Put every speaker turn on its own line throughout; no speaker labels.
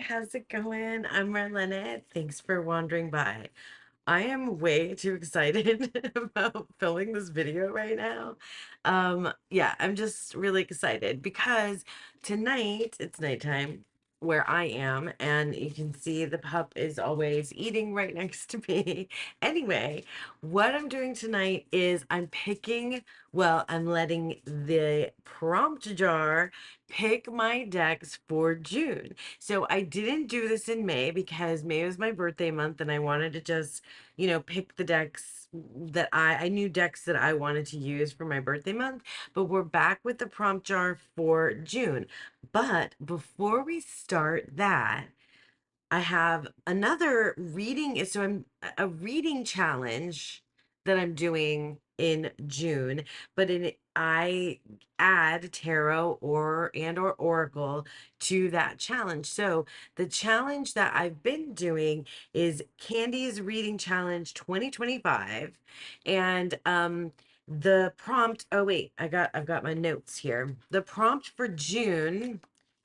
how's it going? I'm Marlena. Thanks for wandering by. I am way too excited about filming this video right now. Yeah, I'm just really excited because tonight it's nighttime where I am, and you can see the pup is always eating right next to me. Anyway, what I'm doing tonight is I'm letting the prompt jar pick my decks for June. So I didn't do this in May because May was my birthday month and I wanted to just pick the decks that I knew decks that I wanted to use for my birthday month, but we're back with the prompt jar for June. But before we start that, I have another reading. So I'm a reading challenge that I'm doing in June, but I add tarot or oracle to that challenge. So the challenge that I've been doing is Candy's Reading Challenge 2025, and the prompt. Oh wait, I've got my notes here. The prompt for June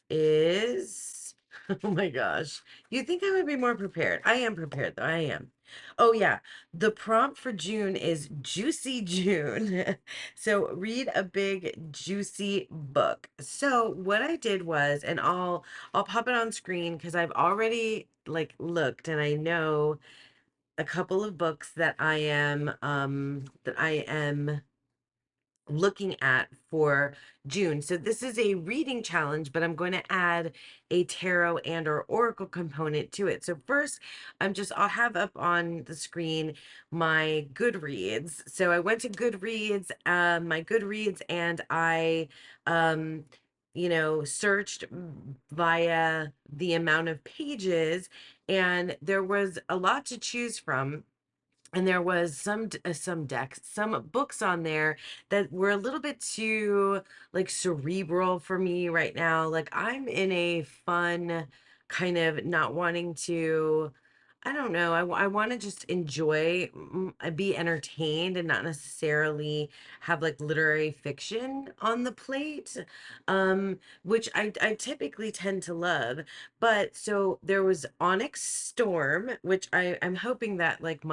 is oh my gosh. You'd think I would be more prepared. I am prepared though. I am. Oh yeah. The prompt for June is Juicy June. So read a big juicy book. So what I did was, and I'll pop it on screen because I've already like looked and I know a couple of books that I am looking at for June. So this is a reading challenge, but I'm going to add a tarot and or oracle component to it. So first, I'll have up on the screen my Goodreads. So I went to Goodreads, my Goodreads, and I searched via the amount of pages, and there was a lot to choose from, and there was some books on there that were a little bit too like cerebral for me right now. Like I'm in a fun kind of not wanting to, I don't know, I want to just enjoy, be entertained and not necessarily have like literary fiction on the plate, which I typically tend to love. But so there was Onyx Storm, which I'm hoping that like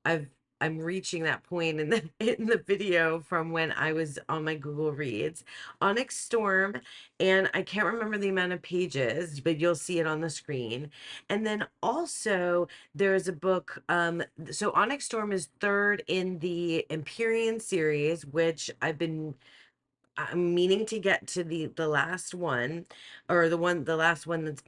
I've I'm reaching that point in the in the video from when I was on my Google Reads. Onyx Storm, and I can't remember the amount of pages, but you'll see it on the screen. And then also there's a book, so Onyx Storm is third in the Empyrean series, which I'm meaning to get to the last one, or the last one that's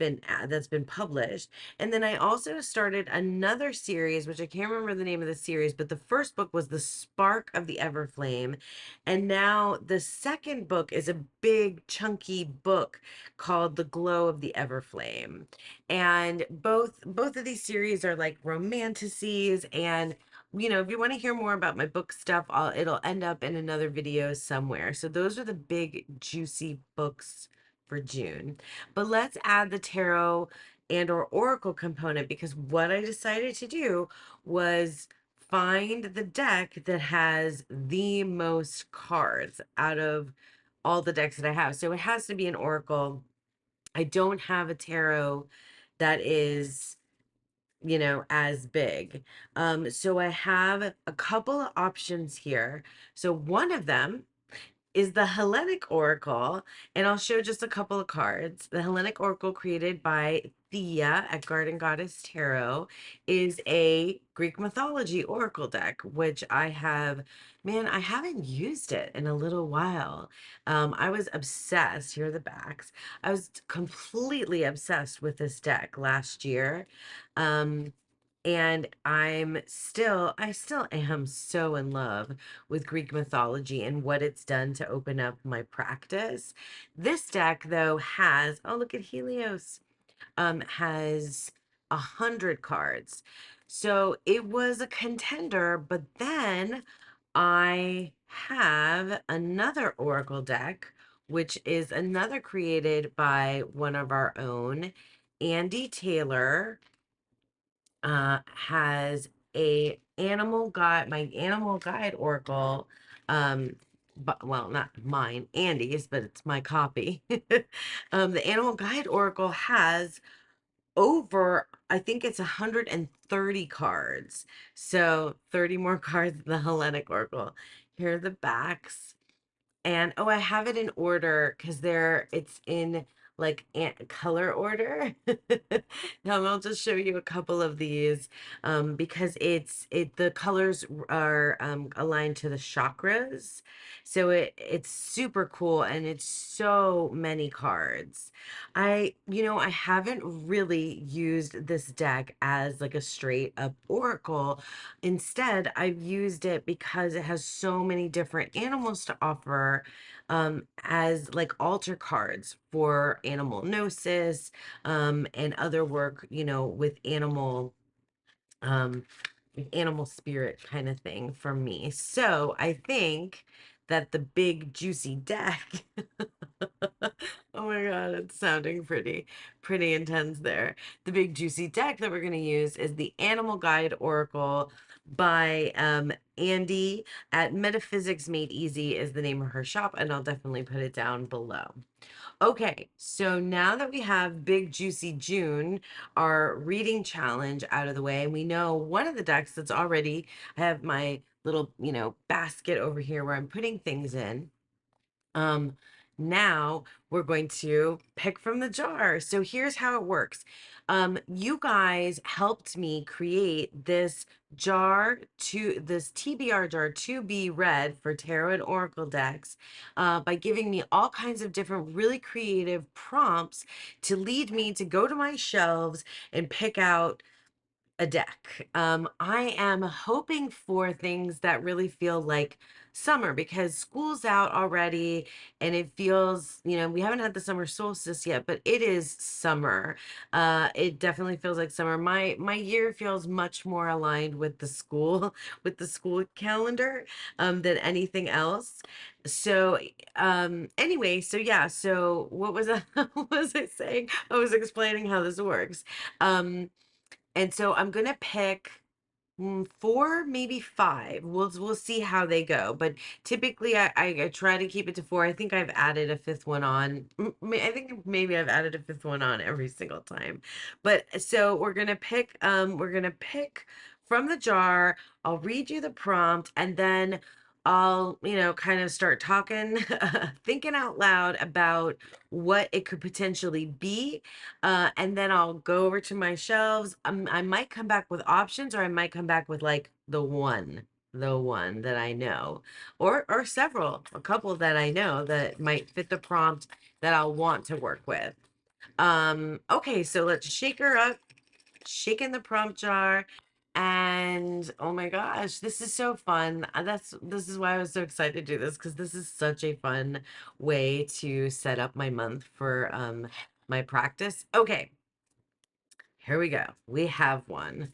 been published. And then I also started another series, which I can't remember the name of the series, but the first book was The Spark of the Everflame, and now the second book is a big chunky book called The Glow of the Everflame. And both of these series are like romanticities, and if you want to hear more about my book stuff, it'll end up in another video somewhere. So those are the big juicy books for June. But let's add the tarot and or oracle component, because what I decided to do was find the deck that has the most cards out of all the decks that I have. So it has to be an oracle. I don't have a tarot that is as big. So I have a couple of options here. So one of them is the Hellenic Oracle, and I'll show just a couple of cards. The Hellenic Oracle, created by Thea at Garden Goddess Tarot, is a Greek mythology oracle deck, which I haven't used it in a little while. I was obsessed. Here are the backs. I was completely obsessed with this deck last year. Um, and I still am so in love with Greek mythology and what it's done to open up my practice. This deck, though, oh, look at Helios, has 100 cards. So it was a contender, but then I have another Oracle deck, which is another created by one of our own, Andy Taylor, has my animal guide oracle, but well, not mine, Andy's, but it's my copy. The Animal Guide Oracle has over, I think it's 130 cards. So 30 more cards than the Hellenic Oracle. Here are the backs. And oh, I have it in order because it's in like color order. I'll just show you a couple of these because the colors are aligned to the chakras. So it's super cool and it's so many cards. I haven't really used this deck as like a straight up oracle. Instead, I've used it because it has so many different animals to offer as like altar cards for animal gnosis and other work, um, with animal spirit kind of thing for me. So I think that the big juicy deck oh my God, it's sounding pretty intense there. The big juicy deck that we're going to use is the Animal Guide Oracle by Andy at Metaphysics Made Easy is the name of her shop, and I'll definitely put it down below. Okay, so now that we have Big Juicy June, our reading challenge out of the way, and we know one of the decks that's already, I have my little, basket over here where I'm putting things in. Um, Now we're going to pick from the jar. So here's how it works. You guys helped me create this TBR jar to be read for tarot and oracle decks, by giving me all kinds of different really creative prompts to lead me to go to my shelves and pick out a deck. I am hoping for things that really feel like summer because school's out already and it feels, we haven't had the summer solstice yet, but it is summer. It definitely feels like summer. My year feels much more aligned with the school with the school calendar than anything else. So anyway, so yeah, so what was I what was I saying? I was explaining how this works. And so I'm gonna pick four, maybe five. We'll see how they go. But typically, I try to keep it to four. I think I've added a fifth one on. I think maybe I've added a fifth one on every single time. But so we're gonna pick from the jar. I'll read you the prompt, and then I'll kind of start talking, thinking out loud about what it could potentially be, and then I'll go over to my shelves. I might come back with options, or I might come back with like the one that I know, or several, a couple that I know that might fit the prompt that I'll want to work with. Okay, so let's shake her up, shake in the prompt jar. And oh my gosh, this is so fun. This is why I was so excited to do this because this is such a fun way to set up my month for my practice. Okay, here we go. We have one.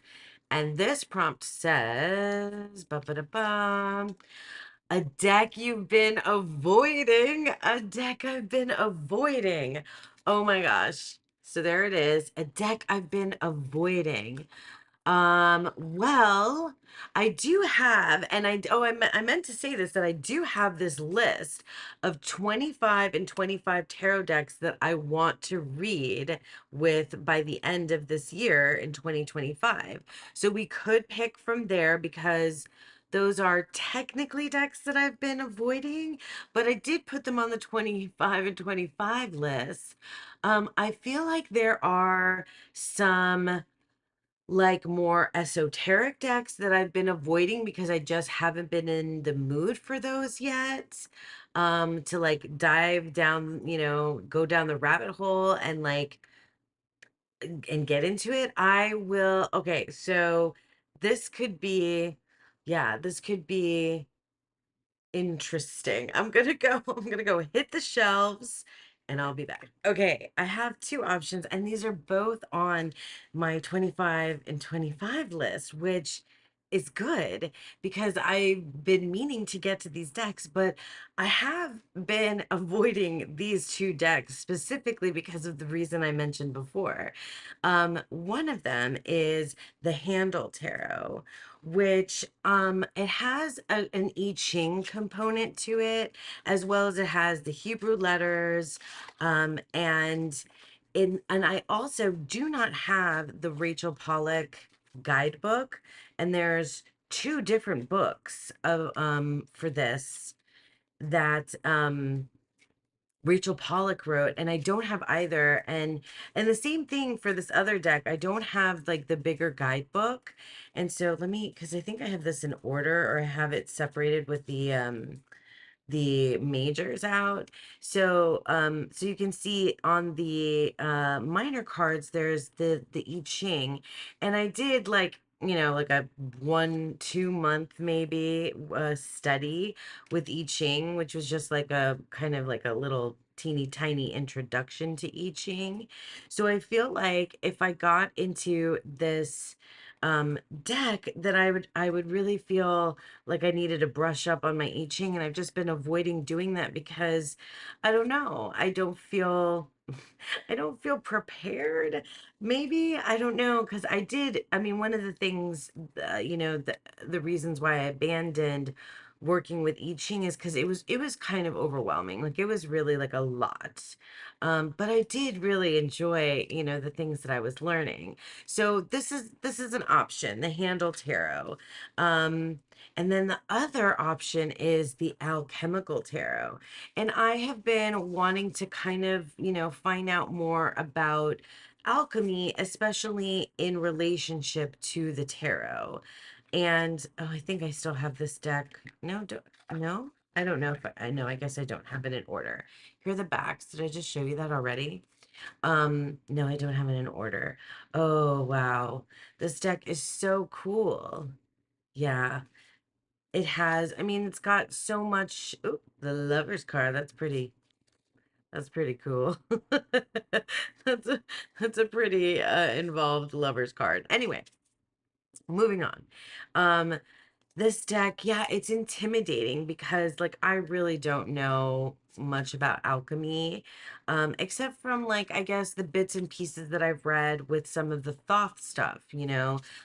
And this prompt says, ba-ba-da-bum, a deck you've been avoiding, a deck I've been avoiding. Oh my gosh. So there it is, a deck I've been avoiding. Well, I do have, and I meant to say this, that I do have this list of 25 and 25 tarot decks that I want to read with by the end of this year in 2025. So we could pick from there because those are technically decks that I've been avoiding, but I did put them on the 25 and 25 list. I feel like there are some like more esoteric decks that I've been avoiding because I just haven't been in the mood for those yet. To like dive down, go down the rabbit hole and like and get into it. I will. Okay, so this could be, yeah, this could be interesting. I'm gonna go hit the shelves and I'll be back. Okay, I have two options, and these are both on my 25 and 25 list, which is good because I've been meaning to get to these decks, but I have been avoiding these two decks specifically because of the reason I mentioned before. One of them is the Handle Tarot, which it has an I Ching component to it, as well as it has the Hebrew letters, and I also do not have the Rachel Pollack guidebook, and there's two different books of for this that Rachel Pollack wrote, and I don't have either. And the same thing for this other deck. I don't have like the bigger guidebook. And so let me, because I think I have this in order, or I have it separated with the majors out. So you can see on the minor cards there's the I Ching, and I did like, like a 1-2 month maybe study with I Ching, which was just like a kind of like a little teeny tiny introduction to I Ching. So I feel like if I got into this deck, that I would really feel like I needed to brush up on my I Ching, and I've just been avoiding doing that because I don't know. I don't feel prepared. Maybe, I don't know, because I mean, one of the things, the reasons why I abandoned working with I Ching is because it was kind of overwhelming. Like, it was really like a lot. But I did really enjoy, the things that I was learning. So this is an option, the Handle Tarot. And then the other option is the Alchemical Tarot. And I have been wanting to kind of, find out more about alchemy, especially in relationship to the tarot. And oh, I think I still have this deck. No, no, I don't know if I know. I guess I don't have it in order. Here are the backs. Did I just show you that already? No, I don't have it in order. Oh, wow. This deck is so cool. Yeah. It has, I mean, it's got so much. Oh, the Lover's card. That's pretty cool. That's a that's a pretty involved Lover's card. Anyway, moving on. Um, this deck, yeah, it's intimidating because like I really don't know much about alchemy, except from like I guess the bits and pieces that I've read with some of the Thoth stuff,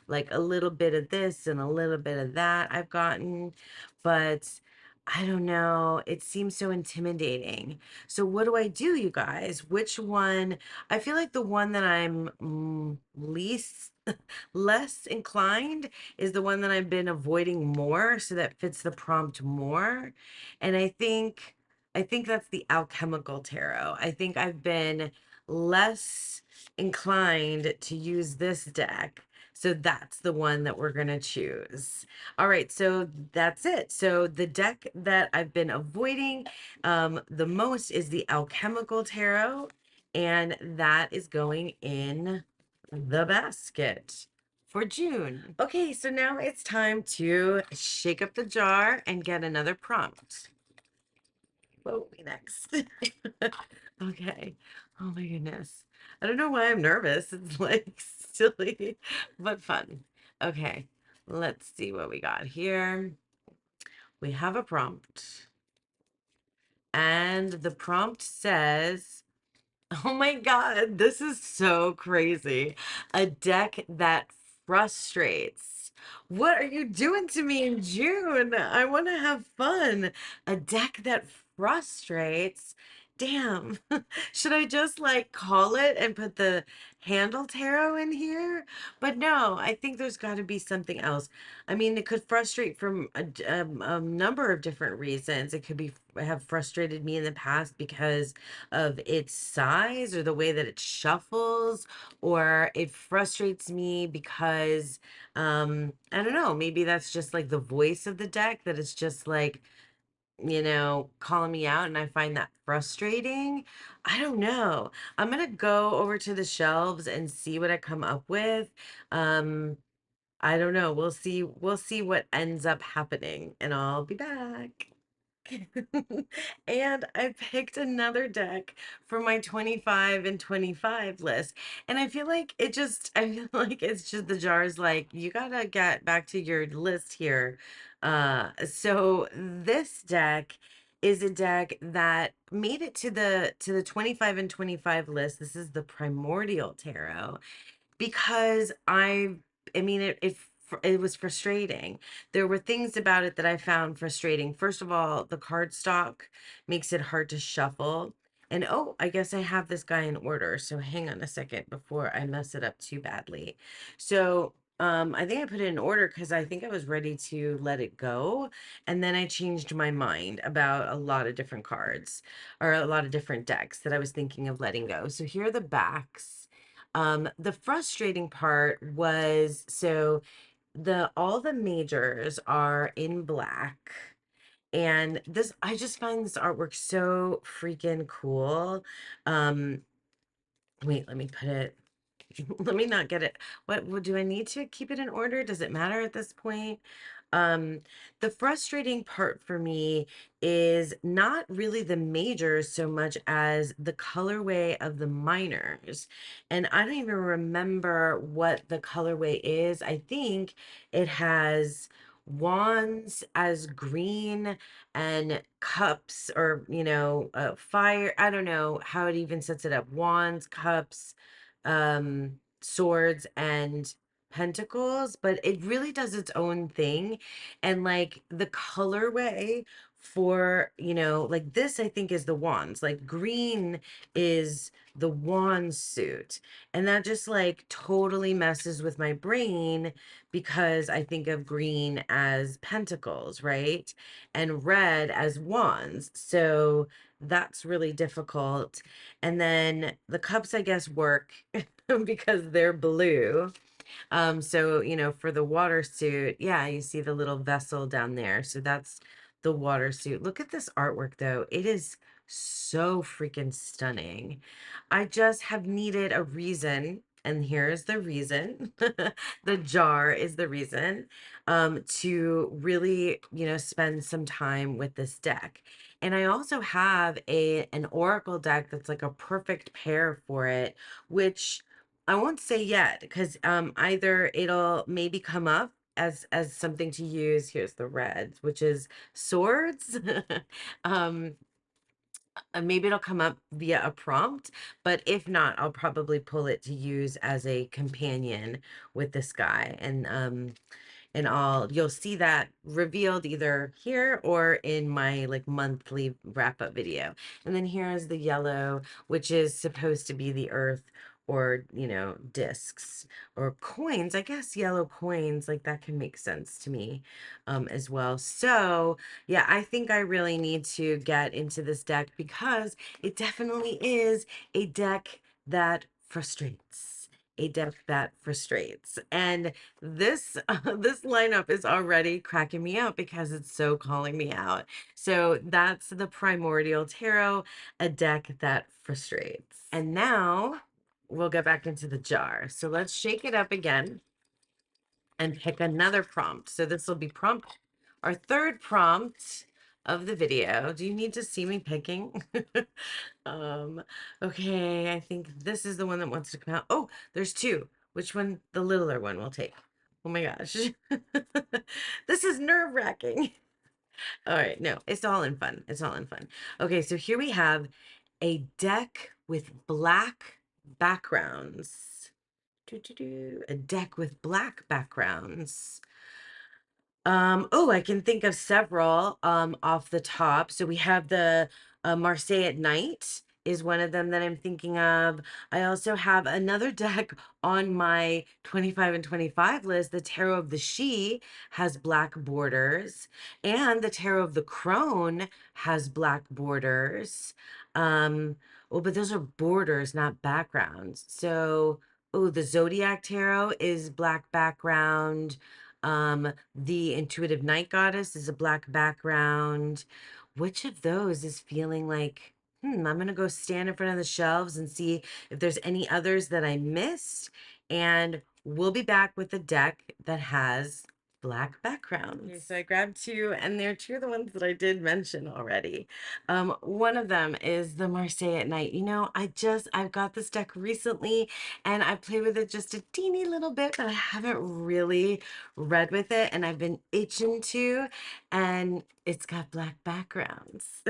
like a little bit of this and a little bit of that I've gotten, but I don't know. It seems so intimidating. So what do I do, you guys? Which one? I feel like the one that I'm least less inclined is the one that I've been avoiding more, so that fits the prompt more. And I think that's the Alchemical Tarot. I think I've been less inclined to use this deck. So that's the one that we're going to choose. All right, so that's it. So the deck that I've been avoiding the most is the Alchemical Tarot, and that is going in the basket for June. Okay, so now it's time to shake up the jar and get another prompt. What will be next? Okay. Oh my goodness. I don't know why I'm nervous. It's like silly, but fun. Okay, let's see what we got here. We have a prompt, and the prompt says, oh my God, this is so crazy. A deck that frustrates. What are you doing to me in June? I want to have fun. A deck that frustrates. Damn. Should I just like call it and put the Handle Tarot in here? But no, I think there's got to be something else. I mean, it could frustrate from a number of different reasons. It could have frustrated me in the past because of its size or the way that it shuffles, or it frustrates me because I don't know, maybe that's just like the voice of the deck, that it's just like, calling me out, and I find that frustrating. I don't know. I'm gonna go over to the shelves and see what I come up with. um I don't know, we'll see what ends up happening, and I'll be back. And I picked another deck for my 25 and 25 list. And I feel like it's just the jar's like, you gotta get back to your list here. So this deck is a deck that made it to the 25 and 25 list. This is the Primordial Tarot, because I mean, it it was frustrating. There were things about it that I found frustrating. First of all, the cardstock makes it hard to shuffle. And oh, I guess I have this guy in order. So hang on a second before I mess it up too badly. So I think I put it in order because I think I was ready to let it go. And then I changed my mind about a lot of different cards or a lot of different decks that I was thinking of letting go. So here are the backs. The frustrating part was so the all the majors are in black. And this, I just find this artwork so freaking cool. Um, wait, let me put it, let me not get it. What do I need to keep it in order? Does it matter at this point? Um, the frustrating part for me is not really the majors so much as the colorway of the minors. And I don't even remember what the colorway is. I think it has wands as green and cups or, fire. I don't know how it even sets it up. Wands, cups, swords and pentacles, but it really does its own thing. And like the colorway for, like this, I think is the wands. Like green is the wand suit. And that just like totally messes with my brain because I think of green as pentacles, right? And red as wands. So that's really difficult. And then the cups, I guess, work because they're blue. So, for the water suit, yeah, you see the little vessel down there. So that's the water suit. Look at this artwork though. It is so freaking stunning. I just have needed a reason, and here's the reason. The jar is the reason, to really, spend some time with this deck. And I also have an oracle deck that's like a perfect pair for it, which I won't say yet because either it'll maybe come up as something to use. Here's the reds, which is swords. um Maybe it'll come up via a prompt, but if not, I'll probably pull it to use as a companion with this guy. And you'll see that revealed either here or in my like monthly wrap up video. And then here is the yellow, which is supposed to be the earth or, discs or coins. I guess yellow coins, like that can make sense to me as well. So yeah, I think I really need to get into this deck because it definitely is a deck that frustrates. A deck that frustrates. And this this lineup is already cracking me up because it's so calling me out. So that's the Primordial Tarot, a deck that frustrates. And now we'll get back into the jar. So let's shake it up again and pick another prompt. So this will be prompt, our third prompt of the video. Do you need to see me picking? um, okay, I think this is the one that wants to come out. Oh, there's two. Which one? The littler one we'll take. Oh my gosh. This is nerve-wracking. All right, no, it's all in fun. It's all in fun. Okay, so here we have a deck with black backgrounds. A deck with black backgrounds. Oh, I can think of several off the top. So we have the Marseille at Night is one of them that I'm thinking of. I also have another deck on my 25 and 25 list. The Tarot of the She has black borders, and the Tarot of the Crone has black borders. Oh, but those are borders, not backgrounds. So, oh, the Zodiac Tarot is black background. The Intuitive Night Goddess is a black background. Which of those is feeling like, I'm gonna go stand in front of the shelves and see if there's any others that I missed. And we'll be back with a deck that has black backgrounds. Okay, so I grabbed two, and they're two of the ones that I did mention already. One of them is the Marseille at Night. I've got this deck recently, and I played with it just a teeny little bit, but I haven't really read with it, and I've been itching to, and it's got black backgrounds.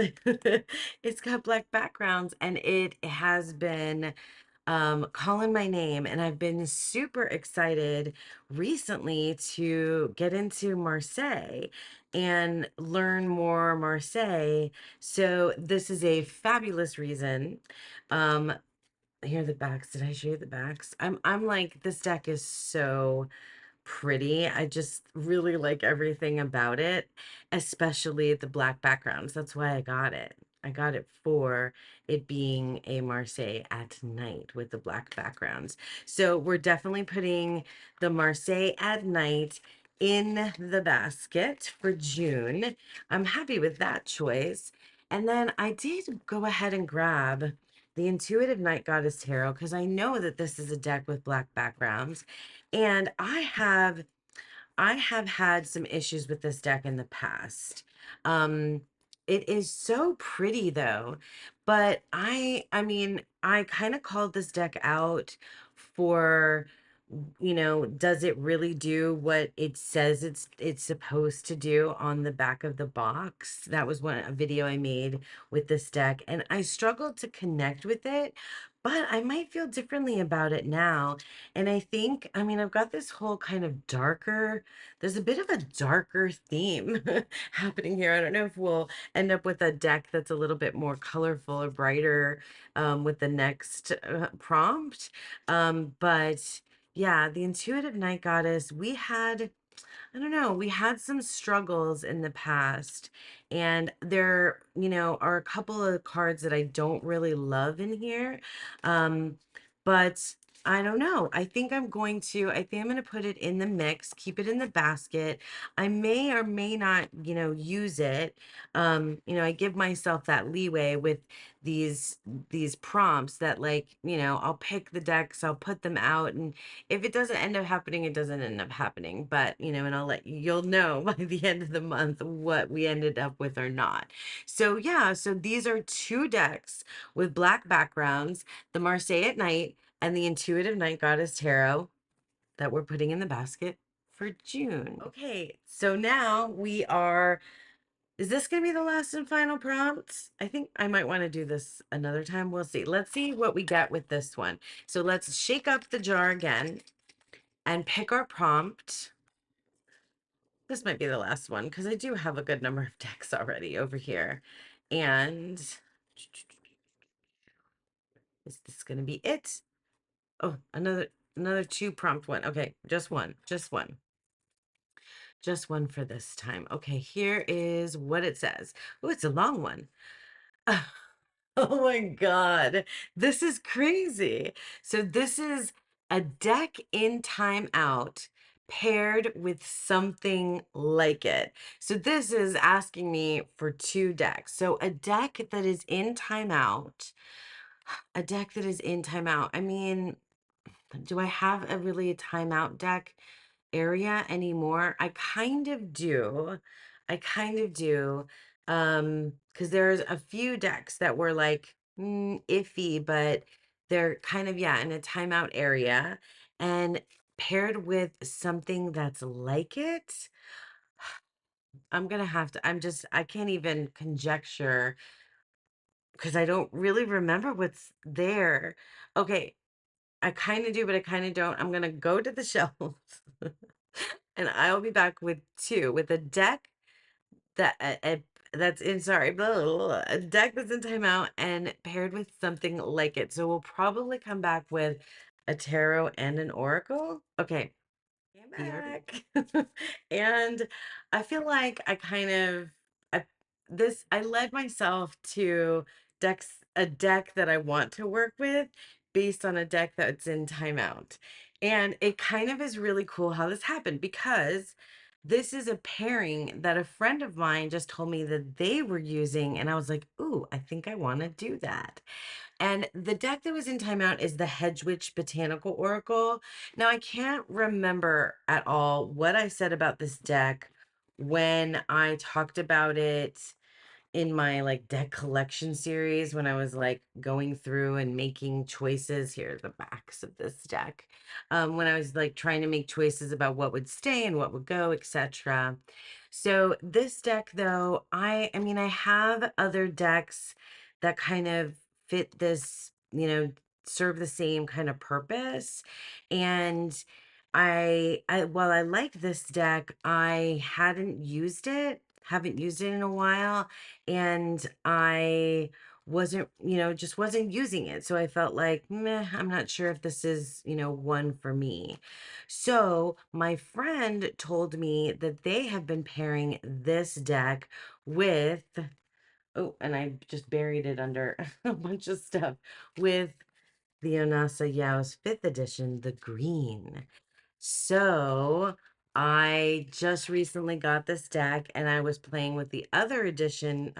It's got black backgrounds, and it has been calling my name, and I've been super excited recently to get into Marseille and learn more Marseille. So this is a fabulous reason. Um, Here are the backs. Did I show you the backs? I'm like, this deck is so pretty. I just really like everything about it, especially the black backgrounds. That's why I got it. I got it for it being a Marseille at night with the black backgrounds. So we're definitely putting the Marseille at night in the basket for June. I'm happy with that choice. And then I did go ahead and grab the Intuitive Night Goddess Tarot because I know that this is a deck with black backgrounds. And I have had some issues with this deck in the past. Um, it is so pretty though, but I mean, I kind of called this deck out for, does it really do what it says it's supposed to do on the back of the box? That was a video I made with this deck, and I struggled to connect with it, but I might feel differently about it now. And I think, I mean, I've got this whole kind of there's a bit of a darker theme happening here. I don't know if we'll end up with a deck that's a little bit more colorful or brighter with the next prompt. But yeah, the Intuitive Night Goddess, I don't know, we had some struggles in the past, and there, are a couple of cards that I don't really love in here. Um, but I don't know. I think I'm going to put it in the mix, keep it in the basket. I may or may not, use it. I give myself that leeway with these these prompts that, like, I'll pick the decks, I'll put them out, and if it doesn't end up happening, it doesn't end up happening. But, and you'll know by the end of the month what we ended up with or not. So, yeah, so these are two decks with black backgrounds, the Marseille at Night and the Intuitive Night Goddess Tarot that we're putting in the basket for June. Okay, so now is this going to be the last and final prompt? I think I might want to do this another time. We'll see. Let's see what we get with this one. So let's shake up the jar again and pick our prompt. This might be the last one because I do have a good number of decks already over here. And is this going to be it? Oh, another two prompt one. Okay, just one. Just one for this time. Okay, here is what it says. Oh, it's a long one. Oh my God. This is crazy. So this is a deck in timeout paired with something like it. So this is asking me for two decks. So a deck that is in timeout, a deck that is in timeout. I mean, do I have a really timeout deck area anymore? I kind of do. I kind of do. Because there's a few decks that were like iffy, but they're kind of, yeah, in a timeout area. And paired with something that's like it, I can't even conjecture because I don't really remember what's there. Okay, I kind of do, but I kind of don't. I'm gonna go to the shelves and I'll be back with a deck that that's in sorry, blah, blah, blah, a deck that's in timeout and paired with something like it. So we'll probably come back with a tarot and an oracle. Okay, came back. And I feel like I I led myself to a deck that I want to work with based on a deck that's in timeout. And it kind of is really cool how this happened because this is a pairing that a friend of mine just told me that they were using, and I was like, "Ooh, I think I want to do that." And the deck that was in timeout is the Hedgewitch Botanical Oracle. Now, I can't remember at all what I said about this deck when I talked about it in my like deck collection series when I was like going through and making choices. Here are the backs of this deck. When I was like trying to make choices about what would stay and what would go, etc. So this deck though, I mean I have other decks that kind of fit this, serve the same kind of purpose. And while I like this deck, I haven't used it in a while, and I wasn't, just wasn't using it. So I felt like, meh, I'm not sure if this is, one for me. So my friend told me that they have been pairing this deck with, oh, and I just buried it under a bunch of stuff, with the Onasa Yao's 5th edition, the green. So I just recently got this deck, and I was playing with the other edition,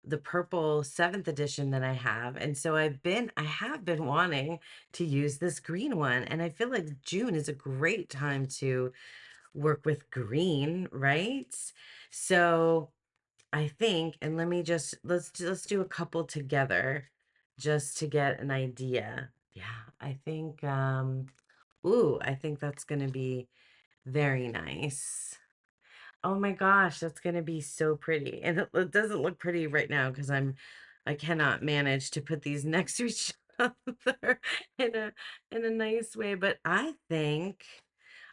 the purple 7th edition that I have. And so I have been wanting to use this green one. And I feel like June is a great time to work with green, right? So I think, and let me just let's do a couple together just to get an idea. Yeah, I think ooh, I think that's gonna be very nice. Oh my gosh, that's gonna be so pretty. And it doesn't look pretty right now because I cannot manage to put these next to each other in a nice way, but I think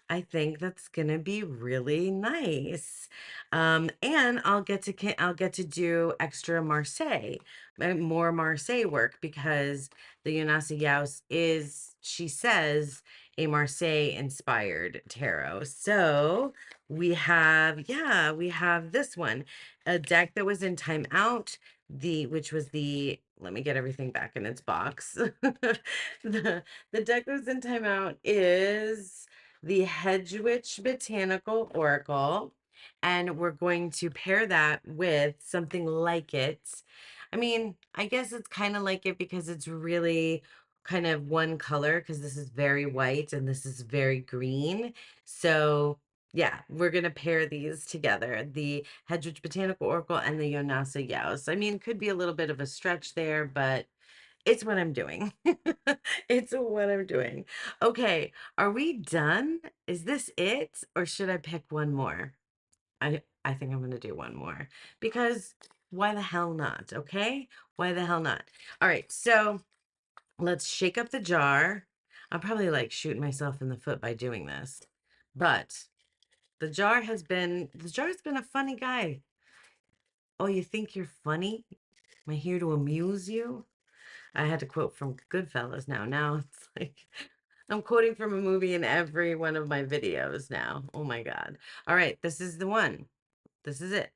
that's gonna be really nice. And I'll get to do extra Marseille, more Marseille work, because the Yonasa Yaus is, she says, a Marseille inspired tarot. So we have this one, a deck that was in timeout, which was let me get everything back in its box. The deck that was in timeout is the Hedgewitch Botanical Oracle, and we're going to pair that with something like it. I mean, I guess it's kind of like it because it's really kind of one color, because this is very white and this is very green. So yeah, we're gonna pair these together, the Hedgewitch Botanical Oracle and the Yonasa Yaos. I mean, could be a little bit of a stretch there, but it's what I'm doing. It's what I'm doing. Okay, are we done? Is this it? Or should I pick one more? I think I'm gonna do one more, because why the hell not? Okay? Why the hell not? All right, so let's shake up the jar. I'm probably like shooting myself in the foot by doing this. But the jar's been a funny guy. Oh, you think you're funny? Am I here to amuse you? I had to quote from Goodfellas now. Now it's like I'm quoting from a movie in every one of my videos now. Oh my God. All right, this is the one. This is it.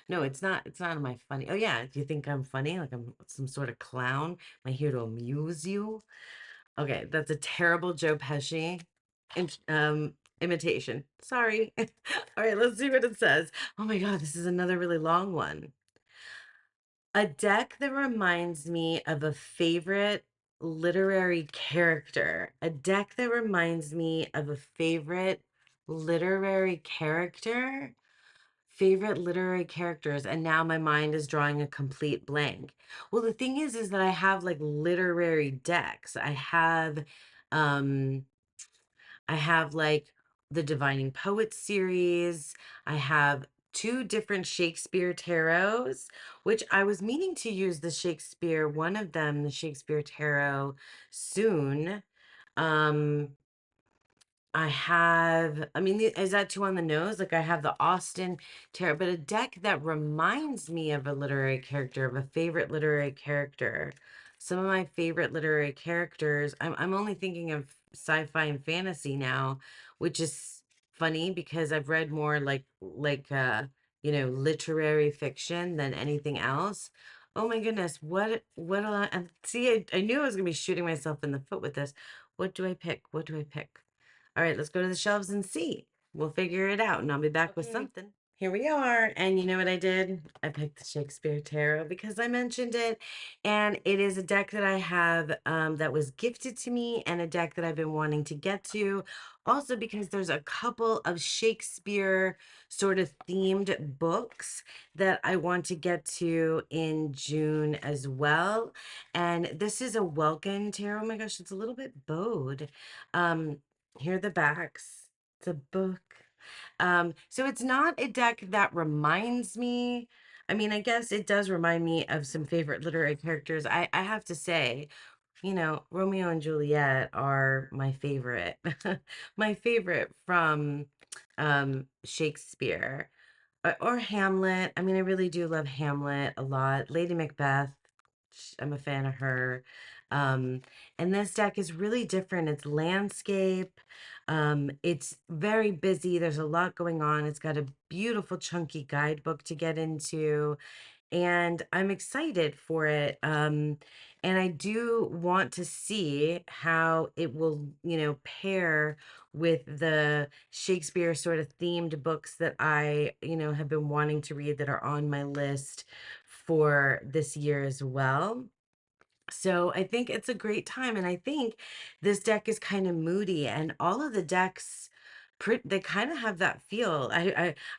No, it's not. It's not. Am I funny? Oh yeah. Do you think I'm funny? Like I'm some sort of clown? Am I here to amuse you? Okay, that's a terrible Joe Pesci imitation. Sorry. All right, let's see what it says. Oh my God, this is another really long one. A deck that reminds me of a favorite literary character. A deck that reminds me of a favorite literary character. Favorite literary characters, and now my mind is drawing a complete blank. Well, the thing is that I have like literary decks. Um I have like the Divining Poets series. I have two different Shakespeare tarots, which I was meaning to use one of them, the Shakespeare tarot, soon. Um, I mean, is that too on the nose? Like I have the Austen tarot, but a deck that reminds me of a literary character, of a favorite literary character. Some of my favorite literary characters, I'm only thinking of sci-fi and fantasy now, which is funny because I've read more literary fiction than anything else. Oh my goodness, see, I knew I was gonna be shooting myself in the foot with this. What do I pick? What do I pick? All right, let's go to the shelves and see. We'll figure it out, and I'll be back with something. Here we are. And you know what I did? I picked the Shakespeare Tarot because I mentioned it. And it is a deck that I have that was gifted to me, and a deck that I've been wanting to get to. Also, because there's a couple of Shakespeare sort of themed books that I want to get to in June as well. And this is a Welkin Tarot. Oh my gosh, it's a little bit bowed. Here are the backs. It's a book. So it's not a deck that reminds me. I mean, I guess it does remind me of some favorite literary characters. I have to say, Romeo and Juliet are my favorite. My favorite from Shakespeare. Or Hamlet. I mean, I really do love Hamlet a lot. Lady Macbeth, I'm a fan of her. Um, and this deck is really different. It's landscape. It's very busy. There's a lot going on. It's got a beautiful chunky guidebook to get into, and I'm excited for it. And I do want to see how it will, pair with the Shakespeare sort of themed books that I, have been wanting to read that are on my list for this year as well. So I think it's a great time, and I think this deck is kind of moody, and all of the decks, they kind of have that feel.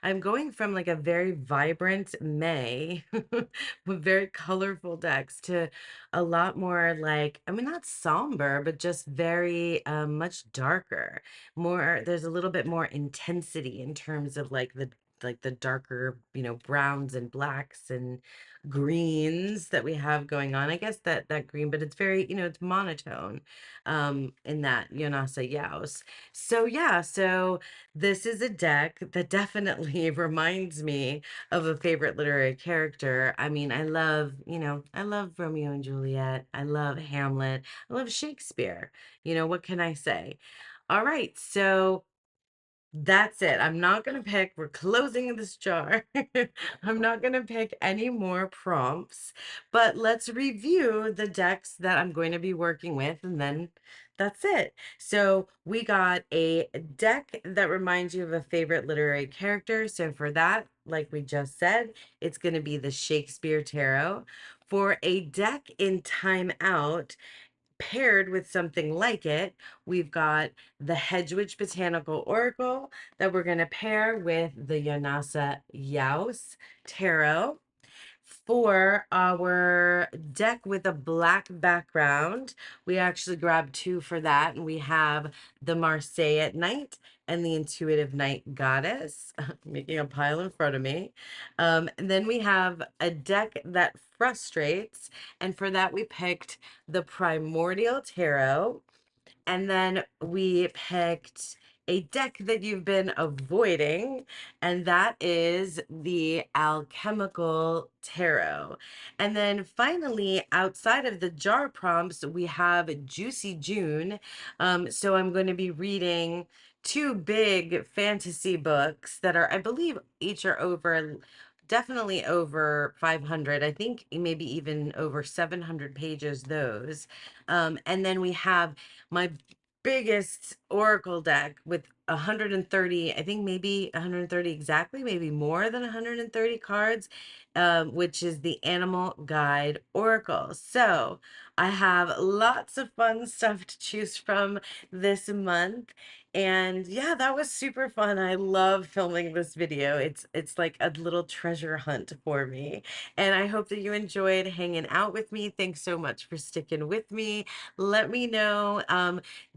I'm going from like a very vibrant May with very colorful decks to a lot more like, I mean, not somber, but just very much darker. More, there's a little bit more intensity in terms of like the darker, browns and blacks and greens that we have going on. I guess that green, but it's very, it's monotone in that Yonasa Yaos. So yeah, so this is a deck that definitely reminds me of a favorite literary character. I mean, I love Romeo and Juliet. I love Hamlet. I love Shakespeare. What can I say? All right, so that's it. I'm not going to pick, we're closing this jar. I'm not going to pick any more prompts, but let's review the decks that I'm going to be working with, and then that's it. So we got a deck that reminds you of a favorite literary character. So for that, like we just said, it's going to be the Shakespeare Tarot. For a deck in timeout, paired with something like it, we've got the Hedgewich Botanical Oracle that we're going to pair with the Yanasa Yaus Tarot. For our deck with a black background, we actually grabbed two for that, and we have the Marseille at Night and the Intuitive Night Goddess, making a pile in front of me. And then we have a deck that frustrates, and for that we picked the Primordial Tarot, and then we picked a deck that you've been avoiding, and that is the Alchemical Tarot. And then finally, outside of the jar prompts, we have Juicy June. So I'm going to be reading two big fantasy books that are, I believe, each are over. Definitely over 500. I think maybe even over 700 pages, those. And then we have my biggest oracle deck with 130, I think maybe 130 exactly, maybe more than 130 cards, which is the Animal Guide Oracle. So I have lots of fun stuff to choose from this month. And yeah, that was super fun. I love filming this video. It's like a little treasure hunt for me. And I hope that you enjoyed hanging out with me. Thanks so much for sticking with me. Let me know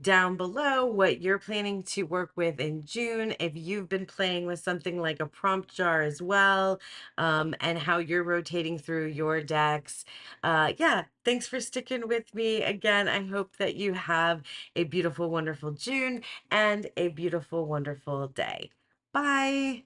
down below what you're planning to work with in June, if you've been playing with something like a prompt jar as well, and how you're rotating through your decks. Yeah, thanks for sticking with me. Again, I hope that you have a beautiful, wonderful June and a beautiful, wonderful day. Bye.